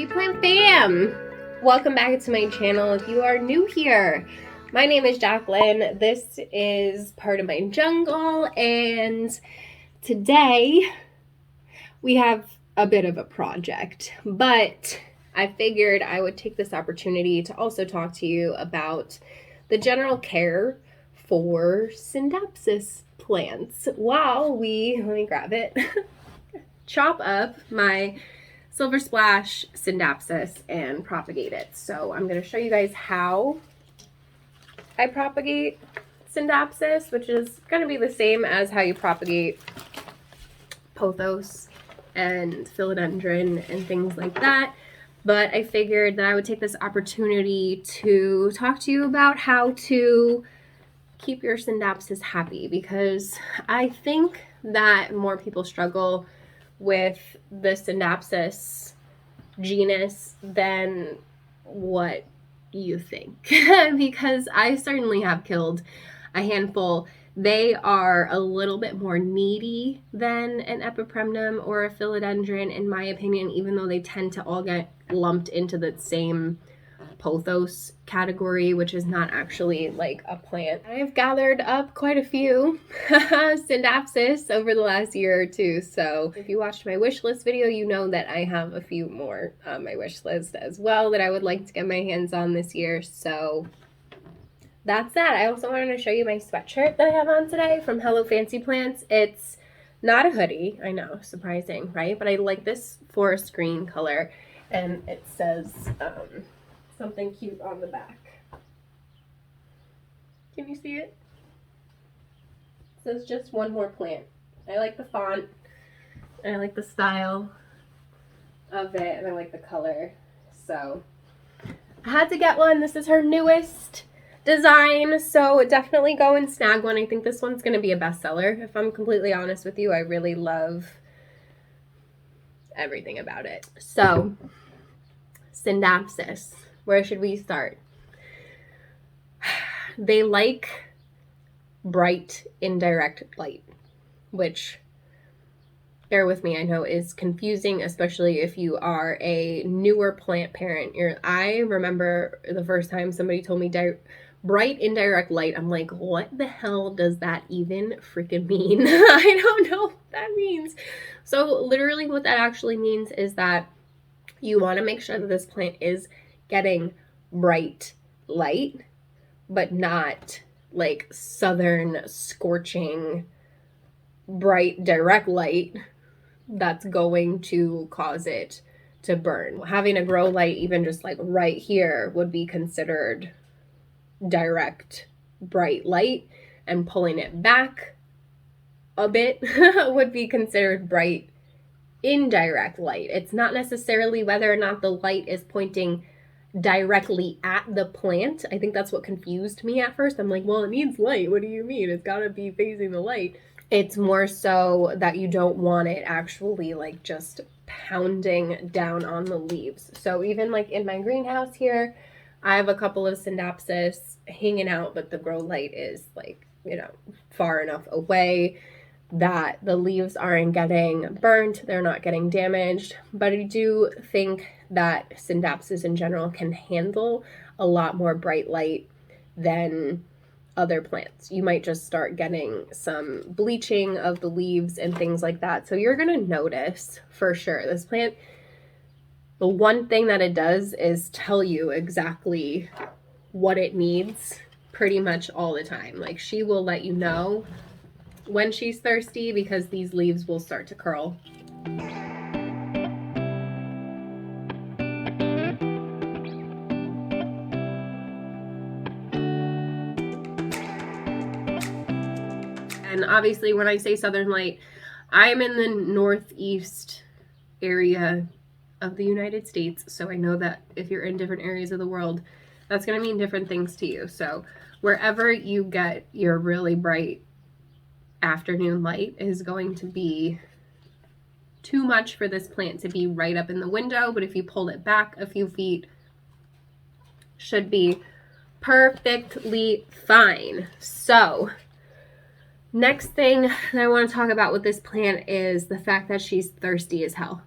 Hey plant fam! Welcome back to my channel if you are new here. My name is Jacqueline. This is part of my jungle, and today we have a bit of a project, but I figured I would take this opportunity to also talk to you about the general care for Scindapsus plants while we, let me grab it, chop up my Silver Spmash Scindapsus and propagate it. So I'm going to show you guys how I propagate Scindapsus, which is going to be the same as how you propagate POTHOS and philodendron and things like that. But I figured that I would take this opportunity to talk to you about how to keep your Scindapsus happy, because I think that more people struggle with the Scindapsus genus than what you think. Because I certainly have killed a handful. They are a little bit more needy than an epipremnum or a philodendron, in my opinion, even though they tend to all get lumped into the same POTHOS category, which is not actually like a plant. I've gathered up quite a few Scindapsus over the last year or two, so if you watched my wish list video, you know that I have a few more on my wish list as well that I would like to get my hands on this year. So that's that. I also wanted to show you my sweatshirt that I have on today from Hello Fancy Plants. It's not a hoodie, I know, surprising, right? But I like this forest green color, and it says something cute on the back. Can you see it? It says just one more plant. I like the font, and I like the style of it, and I like the color. So I had to get one. This is her newest design, so definitely go and snag one. I think this one's going to be a bestseller. If I'm completely honest with you, I really love everything about it. So, Scindapsus. Where should we start? They like bright indirect light, which, bear with me, I know is confusing, especially if you are a newer plant parent. I remember the first time somebody told me bright indirect light. I'm like, what the hell does that even freaking mean? I don't know what that means. So literally what that actually means is that you want to make sure that this plant is getting bright light, but not like southern scorching bright direct light that's going to cause it to burn. Having a grow light even just like right here would be considered direct bright light, and pulling it back a bit would be considered bright indirect light. It's not necessarily whether or not the light is pointing directly at the plant. I think that's what confused me at first. I'm like, well, it needs light. What do you mean? It's got to be facing the light. It's more so that you don't want it actually like just pounding down on the leaves. So even like in my greenhouse here, I have a couple of Scindapsus hanging out, but the grow light is like, you know, far enough away that the leaves aren't getting burnt, they're not getting damaged. But I do think that Scindapsus in general can handle a lot more bright light than other plants. You might just start getting some bleaching of the leaves and things like that. So you're gonna notice for sure. This plant, the one thing that it does is tell you exactly what it needs pretty much all the time. Like, she will let you know when she's thirsty, because these leaves will start to curl. And obviously when I say southern light, I'm in the northeast area of the United States, so I know that if you're in different areas of the world, that's going to mean different things to you. So wherever you get your really bright afternoon light is going to be too much for this plant to be right up in the window, but if you pull it back a few feet, should be perfectly fine. So next thing that I want to talk about with this plant is the fact that she's thirsty as hell.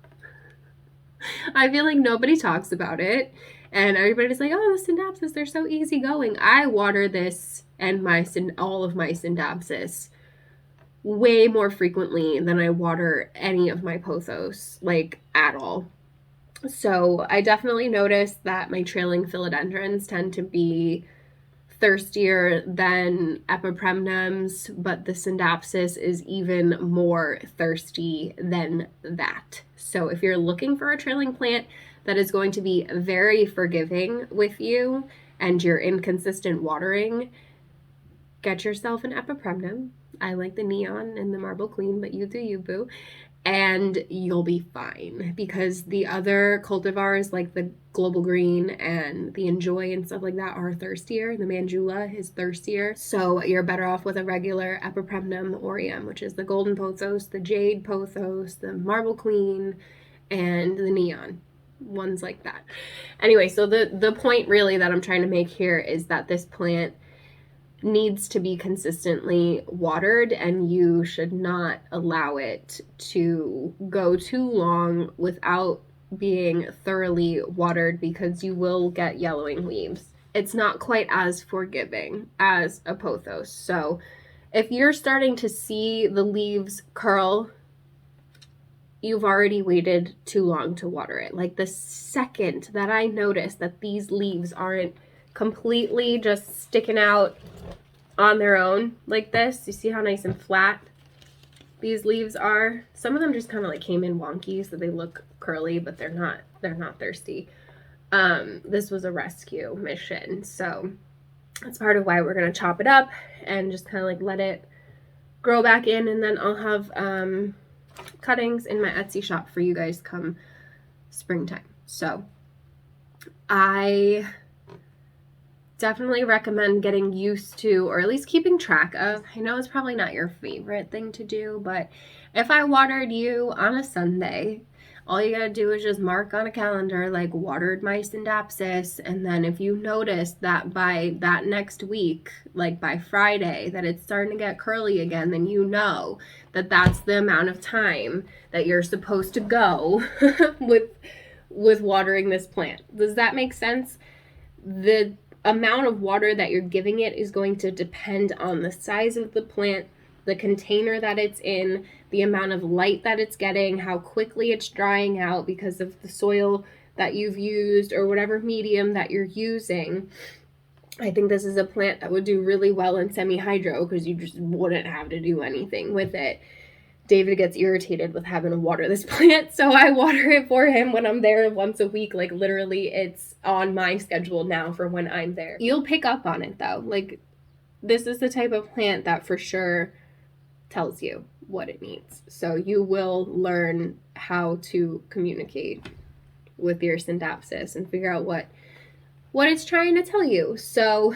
I feel like nobody talks about it, and everybody's like, oh, the Scindapsus, they're so easygoing. I water this and all of my Scindapsus way more frequently than I water any of my pothos, like at all. So I definitely noticed that my trailing philodendrons tend to be thirstier than epipremnums, but the Scindapsus is even more thirsty than that. So if you're looking for a trailing plant that is going to be very forgiving with you and you're inconsistent watering, get yourself an epipremnum. I like the neon and the marble queen, but you do you, boo. And you'll be fine, because the other cultivars like the global green and the enjoy and stuff like that are thirstier. The manjula is thirstier, so you're better off with a regular epipremnum aureum, which is the golden pothos, the jade pothos, the marble queen, and the neon ones like that. Anyway, so the point really that I'm trying to make here is that this plant needs to be consistently watered, and you should not allow it to go too long without being thoroughly watered, because you will get yellowing leaves. It's not quite as forgiving as a pothos. So if you're starting to see the leaves curl, you've already waited too long to water it. Like the second that I notice that these leaves aren't completely just sticking out on their own like this, you see how nice and flat these leaves are? Some of them just kind of like came in wonky, so they look curly, but they're not thirsty. This was a rescue mission, so that's part of why we're gonna chop it up and just kind of like let it grow back in, and then I'll have cuttings in my Etsy shop for you guys come springtime. So I definitely recommend getting used to, or at least keeping track of. I know it's probably not your favorite thing to do, but if I watered you on a Sunday, all you gotta do is just mark on a calendar, like, watered my Scindapsus, and then if you notice that by that next week, like by Friday, that it's starting to get curly again, then you know that that's the amount of time that you're supposed to go with watering this plant. Does that make sense? The amount of water that you're giving it is going to depend on the size of the plant, the container that it's in, the amount of light that it's getting, how quickly it's drying out because of the soil that you've used or whatever medium that you're using. I think this is a plant that would do really well in semi-hydro because you just wouldn't have to do anything with it. David gets irritated with having to water this plant, so I water it for him when I'm there once a week. Like, literally, it's on my schedule now for when I'm there. You'll pick up on it, though. Like, this is the type of plant that for sure tells you what it needs. So you will learn how to communicate with your Scindapsus and figure out what it's trying to tell you. So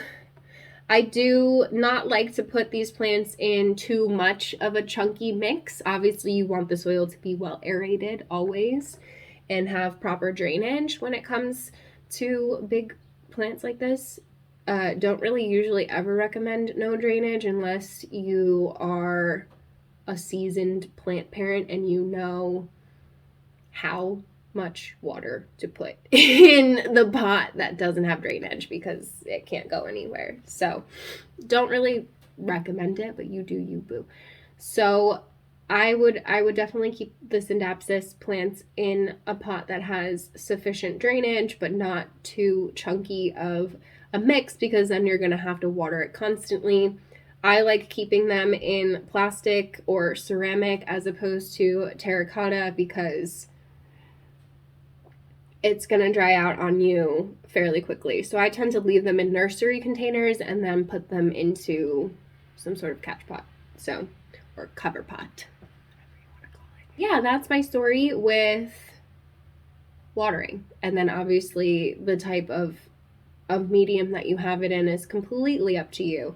I do not like to put these plants in too much of a chunky mix. Obviously, you want the soil to be well aerated always and have proper drainage when it comes to big plants like this. Don't really usually ever recommend no drainage unless you are a seasoned plant parent and you know how much water to put in the pot that doesn't have drainage, because it can't go anywhere. So don't really recommend it, but you do you, boo. So I would definitely keep the Scindapsus plants in a pot that has sufficient drainage but not too chunky of a mix, because then you're going to have to water it constantly. I like keeping them in plastic or ceramic as opposed to terracotta, because it's going to dry out on you fairly quickly. So I tend to leave them in nursery containers and then put them into some sort of catch pot, or cover pot, whatever you want to call it. Yeah, that's my story with watering. And then obviously the type of medium that you have it in is completely up to you.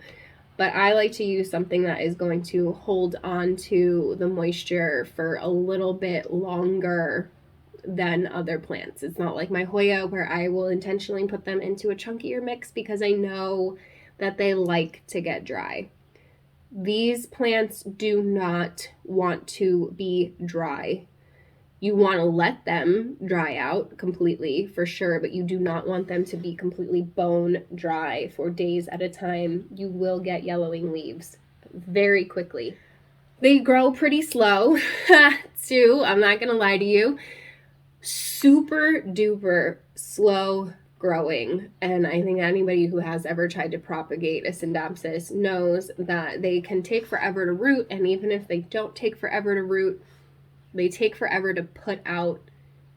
But I like to use something that is going to hold on to the moisture for a little bit longer than other plants. It's not like my Hoya, where I will intentionally put them into a chunkier mix because I know that they like to get dry. These plants do not want to be dry. You want to let them dry out completely for sure, but you do not want them to be completely bone dry for days at a time. You will get yellowing leaves very quickly. They grow pretty slow too, I'm not gonna lie to you. Super duper slow growing, and I think anybody who has ever tried to propagate a Scindapsus knows that they can take forever to root, and even if they don't take forever to root, they take forever to put out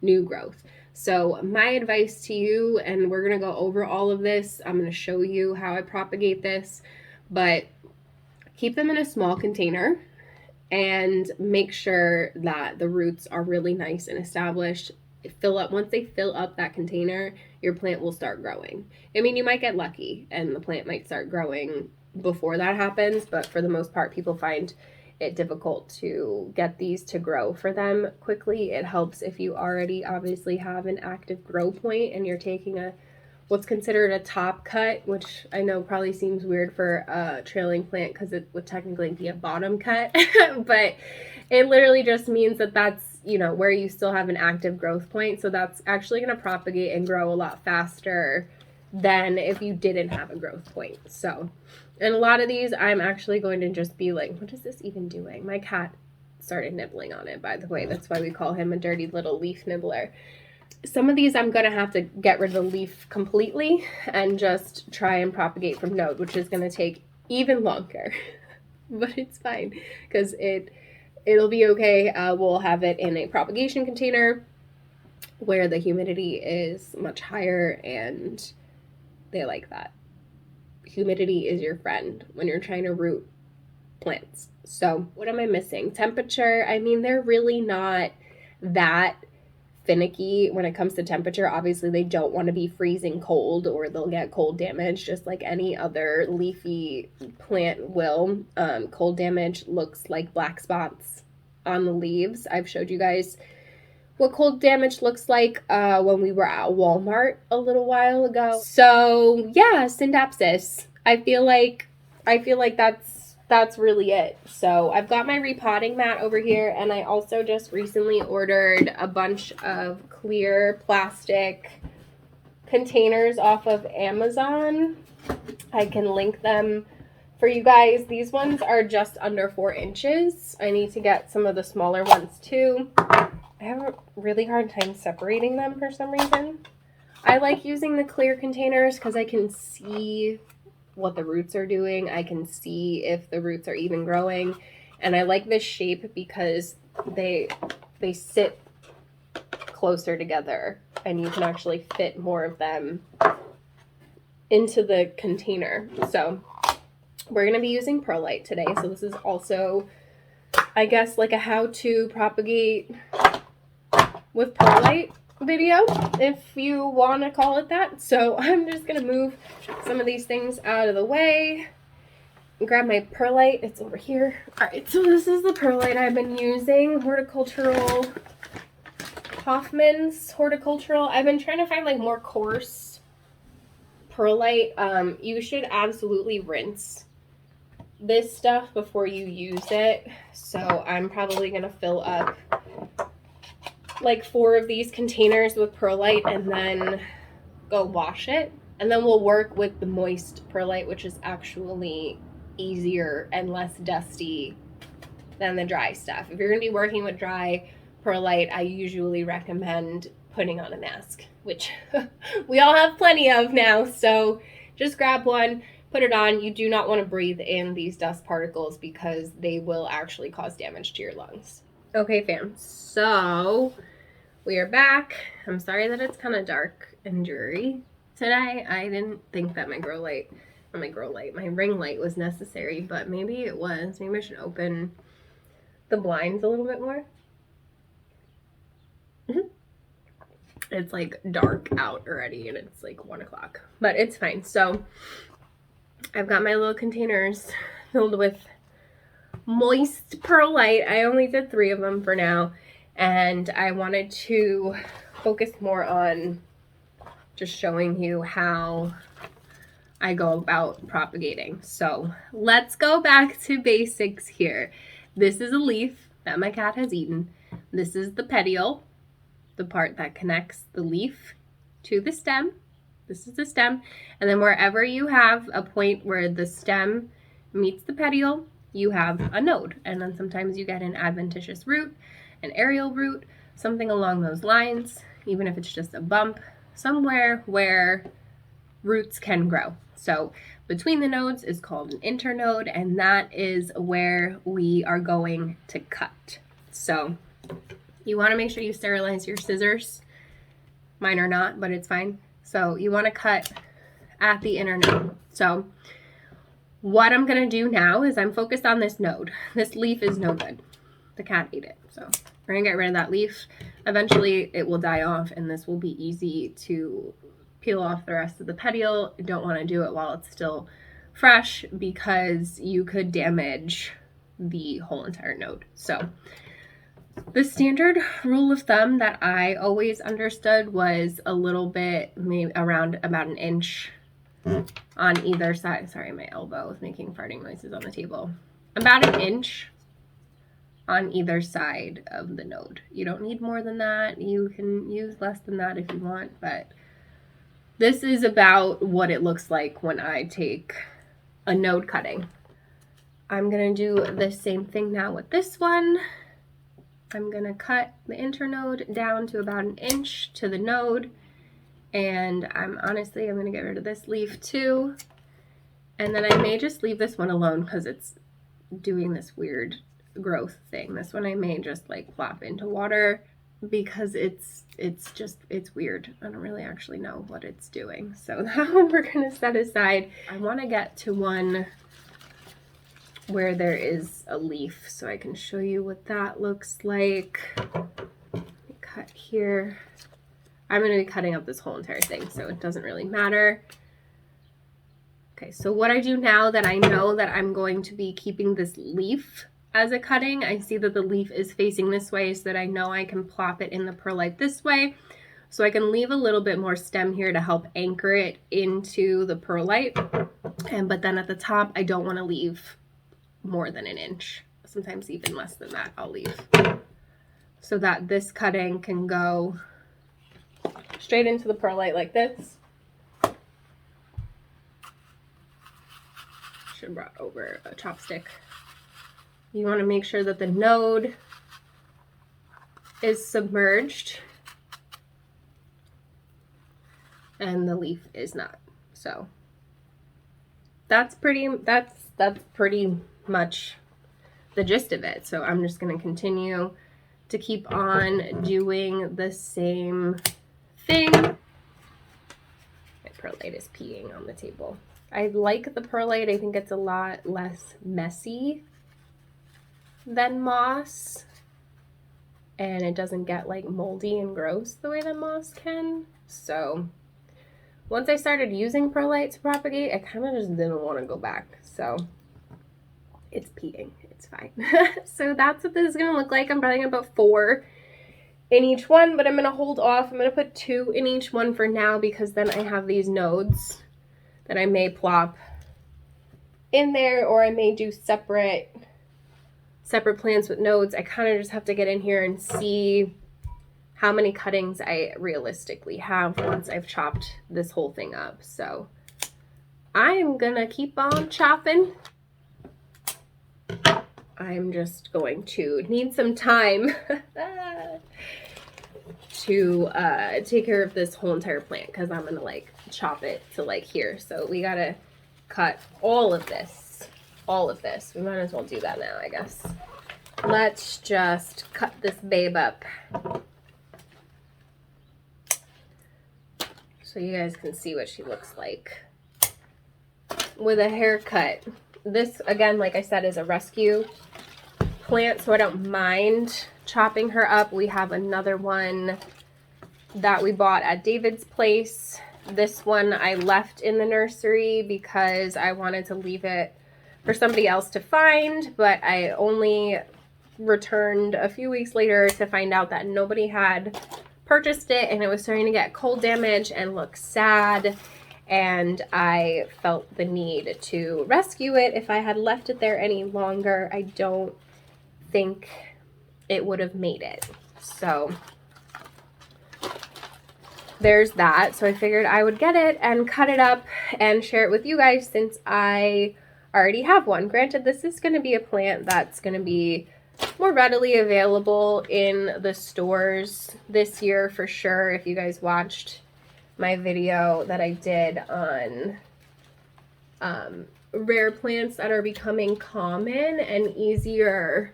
new growth. So my advice to you, and we're gonna go over all of this, I'm gonna show you how I propagate this, but keep them in a small container and make sure that the roots are really nice and established. Once they fill up that container, your plant will start growing. I mean, you might get lucky and the plant might start growing before that happens, but for the most part, people find it difficult to get these to grow for them quickly. It helps if you already obviously have an active grow point and you're taking what's considered a top cut, which I know probably seems weird for a trailing plant because it would technically be a bottom cut, but it literally just means that that's, where you still have an active growth point. So that's actually going to propagate and grow a lot faster than if you didn't have a growth point. So, and a lot of these, I'm actually going to just be like, what is this even doing? My cat started nibbling on it, by the way. That's why we call him a dirty little leaf nibbler. Some of these I'm going to have to get rid of the leaf completely and just try and propagate from node, which is going to take even longer. But it's fine because it'll be okay. We'll have it in a propagation container where the humidity is much higher, and they like that. Humidity is your friend when you're trying to root plants. So what am I missing? Temperature. I mean, they're really not that finicky when it comes to temperature. Obviously, they don't want to be freezing cold or they'll get cold damage just like any other leafy plant will. Cold damage looks like black spots on the leaves. I've showed you guys what cold damage looks like when we were at Walmart a little while ago. So yeah, Scindapsus. I feel like that's really it. So I've got my repotting mat over here, and I also just recently ordered a bunch of clear plastic containers off of Amazon. I can link them for you guys. These ones are just under 4 inches. I need to get some of the smaller ones too. I have a really hard time separating them for some reason. I like using the clear containers because I can see what the roots are doing. I can see if the roots are even growing. And I like this shape because they sit closer together and you can actually fit more of them into the container. So we're going to be using perlite today. So this is also, I guess, like a how to propagate with perlite video, if you want to call it that. So I'm just going to move some of these things out of the way. Grab my perlite. It's over here. All right, so this is the perlite I've been using. Horticultural, Hoffman's Horticultural. I've been trying to find like more coarse perlite. You should absolutely rinse this stuff before you use it. So I'm probably going to fill up like 4 of these containers with perlite and then go wash it. And then we'll work with the moist perlite, which is actually easier and less dusty than the dry stuff. If you're going to be working with dry perlite, I usually recommend putting on a mask, which we all have plenty of now. So just grab one, put it on. You do not want to breathe in these dust particles because they will actually cause damage to your lungs. Okay, fam, so we are back. I'm sorry that it's kind of dark and dreary today. I didn't think that my ring light was necessary, but maybe it was. Maybe I should open the blinds a little bit more. It's like dark out already and it's like 1 o'clock, but it's fine. So I've got my little containers filled with moist perlite. I only did 3 of them for now, and I wanted to focus more on just showing you how I go about propagating. So let's go back to basics here. This is a leaf that my cat has eaten. This is the petiole, the part that connects the leaf to the stem. This is the stem. And then wherever you have a point where the stem meets the petiole, you have a node. And then sometimes you get an adventitious root, an aerial root, something along those lines, even if it's just a bump, somewhere where roots can grow. So between the nodes is called an internode, and that is where we are going to cut. So you want to make sure you sterilize your scissors. Mine are not, but it's fine. So you want to cut at the inner node. So what I'm going to do now is I'm focused on this node. This leaf is no good. The cat ate it. So we're going to get rid of that leaf. Eventually it will die off, and this will be easy to peel off the rest of the petiole. You don't want to do it while it's still fresh because you could damage the whole entire node. So the standard rule of thumb that I always understood was a little bit, maybe around about an inch on either side. Sorry, my elbow is making farting noises on the table. About an inch on either side of the node. You don't need more than that. You can use less than that if you want, but this is about what it looks like when I take a node cutting. I'm gonna do the same thing now with this one. I'm gonna cut the internode down to about an inch to the node, and I'm gonna get rid of this leaf too, and then I may just leave this one alone because it's doing this weird growth thing. This one I may just like plop into water because it's weird. I don't really actually know what it's doing. So that one we're gonna set aside. I want to get to one where there is a leaf so I can show you what that looks like. Cut here. I'm going to be cutting up this whole entire thing, so it doesn't really matter. Okay, so what I do now that I know that I'm going to be keeping this leaf as a cutting, I see that the leaf is facing this way so that I know I can plop it in the perlite this way. So I can leave a little bit more stem here to help anchor it into the perlite. But then at the top, I don't want to leave more than an inch. Sometimes even less than that I'll leave. So that this cutting can go straight into the perlite like this. Should have brought over a chopstick. You want to make sure that the node is submerged and the leaf is not. So that's pretty much the gist of it. So I'm just going to continue to keep on doing the same thing. My perlite is peeing on the table. I like the perlite. I think it's a lot less messy than moss, and it doesn't get like moldy and gross the way that moss can. So once I started using perlite to propagate, I kind of just didn't want to go back. So it's peeing. It's fine. So that's what this is going to look like. I'm probably going to put 4 in each one, but I'm going to hold off. I'm going to put 2 in each one for now because then I have these nodes that I may plop in there, or I may do separate plants with nodes. I kind of just have to get in here and see how many cuttings I realistically have once I've chopped this whole thing up. So I'm gonna keep on chopping. I'm just going to need some time to take care of this whole entire plant because I'm gonna like chop it to like here. So we gotta cut all of this. We might as well do that now, I guess. Let's just cut this babe up so you guys can see what she looks like with a haircut. This, again, like I said, is a rescue plant, so I don't mind chopping her up. We have another one that we bought at David's place. This one I left in the nursery because I wanted to leave it for somebody else to find, but I only returned a few weeks later to find out that nobody had purchased it and it was starting to get cold damage and look sad, and I felt the need to rescue it. If I had left it there any longer, I don't think it would have made it. So there's that. So I figured I would get it and cut it up and share it with you guys since I already have one. Granted, this is going to be a plant that's going to be more readily available in the stores this year for sure. If you guys watched my video that I did on rare plants that are becoming common and easier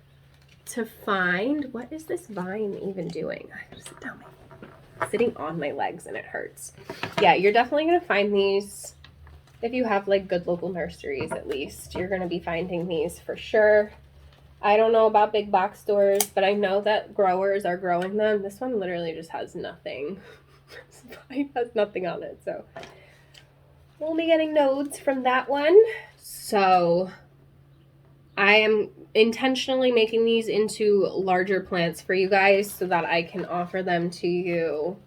to find. What is this vine even doing? I gotta sit down. Sitting on my legs and it hurts. Yeah, you're definitely gonna find these if you have like good local nurseries. At least you're gonna be finding these for sure. I don't know about big box stores, but I know that growers are growing them. This one literally just has nothing. It has nothing on it, so we'll be getting nodes from that one. So I am intentionally making these into larger plants for you guys so that I can offer them to you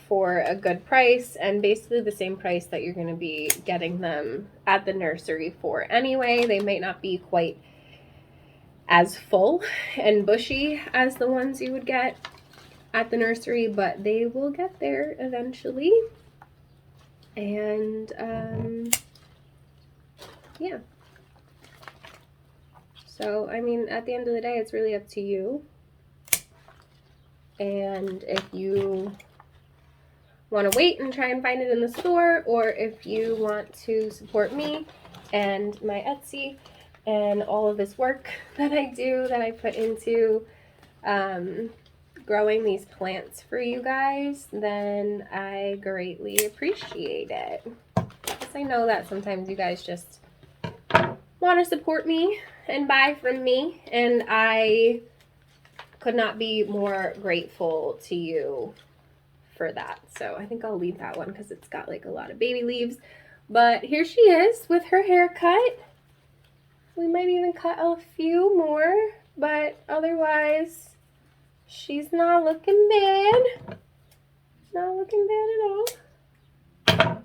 for a good price, and basically the same price that you're going to be getting them at the nursery for anyway. They might not be quite as full and bushy as the ones you would get at the nursery, but they will get there eventually. And yeah. So, I mean, at the end of the day, it's really up to you. And if you want to wait and try and find it in the store, or if you want to support me and my Etsy and all of this work that I do, that I put into growing these plants for you guys, then I greatly appreciate it. Because I know that sometimes you guys just want to support me and buy from me, and I could not be more grateful to you for that. So I think I'll leave that one because it's got like a lot of baby leaves. But here she is with her haircut. We might even cut a few more, but otherwise she's not looking bad. Not looking bad at all.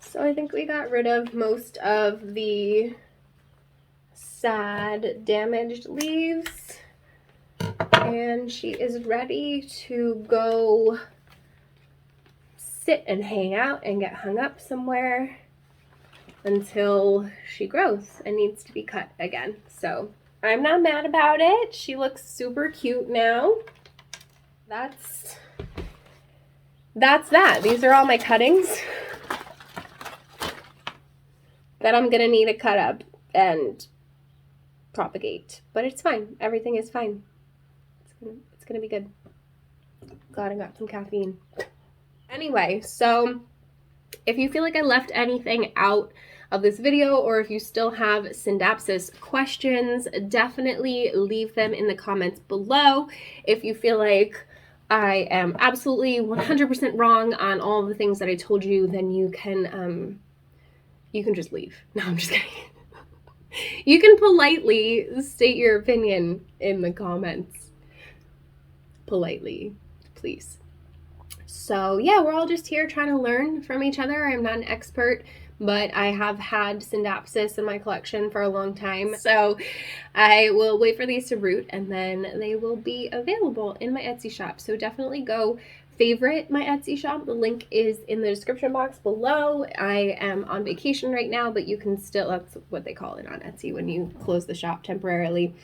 So I think we got rid of most of the sad, damaged leaves. And she is ready to go sit and hang out and get hung up somewhere until she grows and needs to be cut again. So I'm not mad about it. She looks super cute now. That's that. These are all my cuttings that I'm gonna need to cut up and propagate, but it's fine. Everything is fine. It's gonna be good. Glad I got some caffeine. Anyway, so if you feel like I left anything out of this video, or if you still have Scindapsus questions, definitely leave them in the comments below. If you feel like I am absolutely 100% wrong on all of the things that I told you, then you can just leave. No, I'm just kidding. You can politely state your opinion in the comments. Politely, please. So yeah, we're all just here trying to learn from each other. I'm not an expert, but I have had Scindapsus in my collection for a long time. So I will wait for these to root, and then they will be available in my Etsy shop. So definitely go favorite my Etsy shop. The link is in the description box below. I am on vacation right now, but you can still, that's what they call it on Etsy when you close the shop temporarily.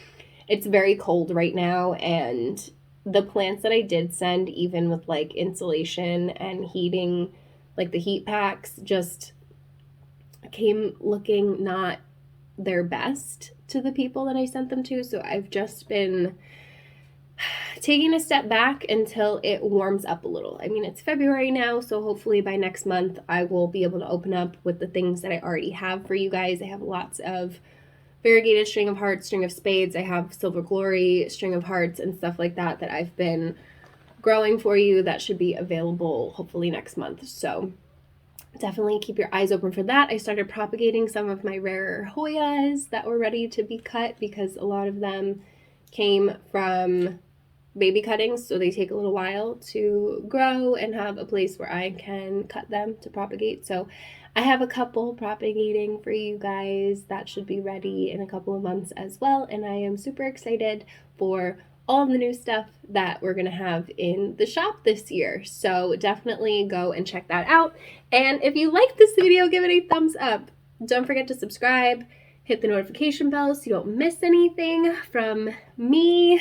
It's very cold right now, and the plants that I did send, even with like insulation and heating, like the heat packs, just came looking not their best to the people that I sent them to. So I've just been taking a step back until it warms up a little. I mean, it's February now, so hopefully by next month I will be able to open up with the things that I already have for you guys. I have lots of variegated string of hearts, string of spades. I have silver glory, string of hearts, and stuff like that that I've been growing for you that should be available hopefully next month. So definitely keep your eyes open for that. I started propagating some of my rarer Hoyas that were ready to be cut because a lot of them came from baby cuttings, so they take a little while to grow and have a place where I can cut them to propagate. So I have a couple propagating for you guys that should be ready in a couple of months as well, and I am super excited for all the new stuff that we're gonna have in the shop this year. So definitely go and check that out. And if you like this video, give it a thumbs up. Don't forget to subscribe, hit the notification bell so you don't miss anything from me.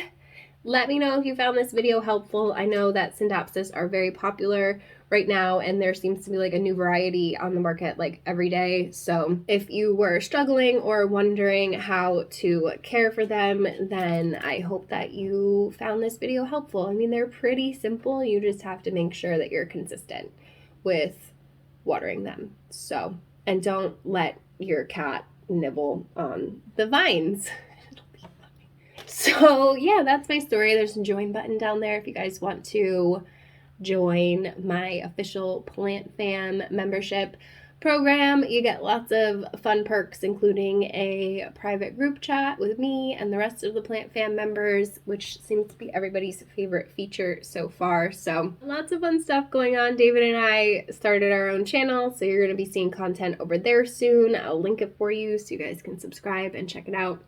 Let me know if you found this video helpful. I know that Scindapsus are very popular right now, and there seems to be like a new variety on the market like every day. So if you were struggling or wondering how to care for them, then I hope that you found this video helpful. I mean, they're pretty simple. You just have to make sure that you're consistent with watering them. So, and don't let your cat nibble on the vines. So yeah, that's my story. There's a join button down there if you guys want to join my official Plant Fam membership program. You get lots of fun perks, including a private group chat with me and the rest of the Plant Fam members, which seems to be everybody's favorite feature so far. So lots of fun stuff going on. David and I started our own channel, so you're going to be seeing content over there soon. I'll link it for you so you guys can subscribe and check it out.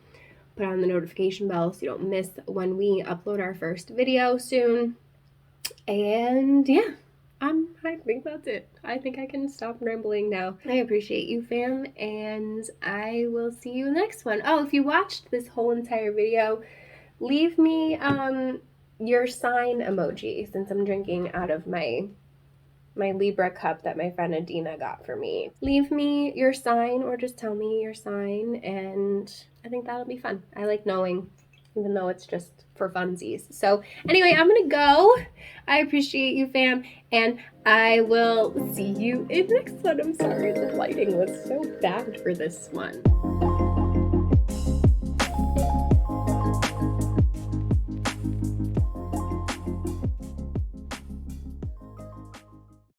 Put on the notification bell so you don't miss when we upload our first video soon. And yeah, I think that's it. I think I can stop rambling now. I appreciate you, fam, and I will see you in the next one. Oh, if you watched this whole entire video, leave me your sign emoji, since I'm drinking out of my Libra cup that my friend Adina got for me. Leave me your sign or just tell me your sign, and I think that'll be fun. I like knowing, even though it's just for funsies. So anyway, I'm gonna go. I appreciate you, fam, and I will see you in the next one. I'm sorry the lighting was so bad for this one.